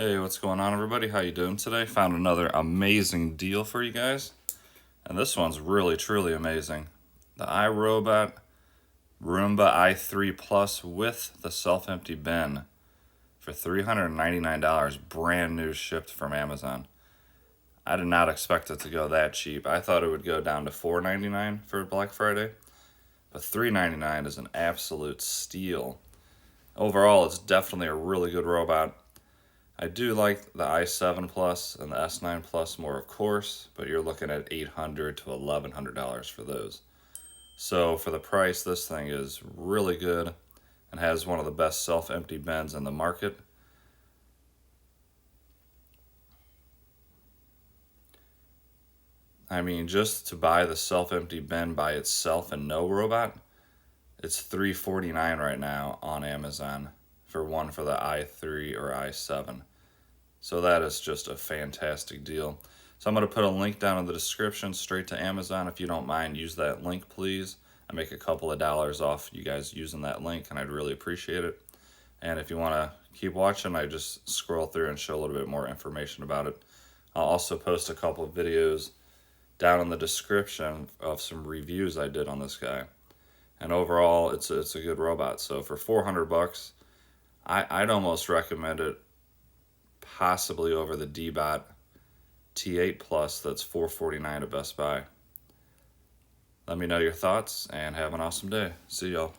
Hey, what's going on, everybody? How you doing today? Found another amazing deal for you guys, and this one's really truly amazing. The iRobot Roomba i3 Plus with the self-empty bin for $399, brand new, shipped from Amazon. I did not expect it to go that cheap. I thought it would go down to $4.99 for Black Friday, but $3.99 is an absolute steal. Overall, it's definitely a really good robot. I do like the i7 Plus and the S9 Plus more, of course, but you're looking at $800 to $1,100 for those. So for the price, this thing is really good and has one of the best self-empty bins in the market. I mean, just to buy the self-empty bin by itself and no robot, it's $349 right now on Amazon for one for the i3 or i7. So that is just a fantastic deal. So I'm going to put a link down in the description straight to Amazon. If you don't mind, use that link, please. I make a couple of dollars off you guys using that link, and I'd really appreciate it. And if you want to keep watching, I just scroll through and show a little bit more information about it. I'll also post a couple of videos down in the description of some reviews I did on this guy. And overall, it's a good robot. So for 400 bucks, I'd almost recommend it, possibly over the D-Bot T8 Plus that's $449 at Best Buy. Let me know your thoughts and have an awesome day. See y'all.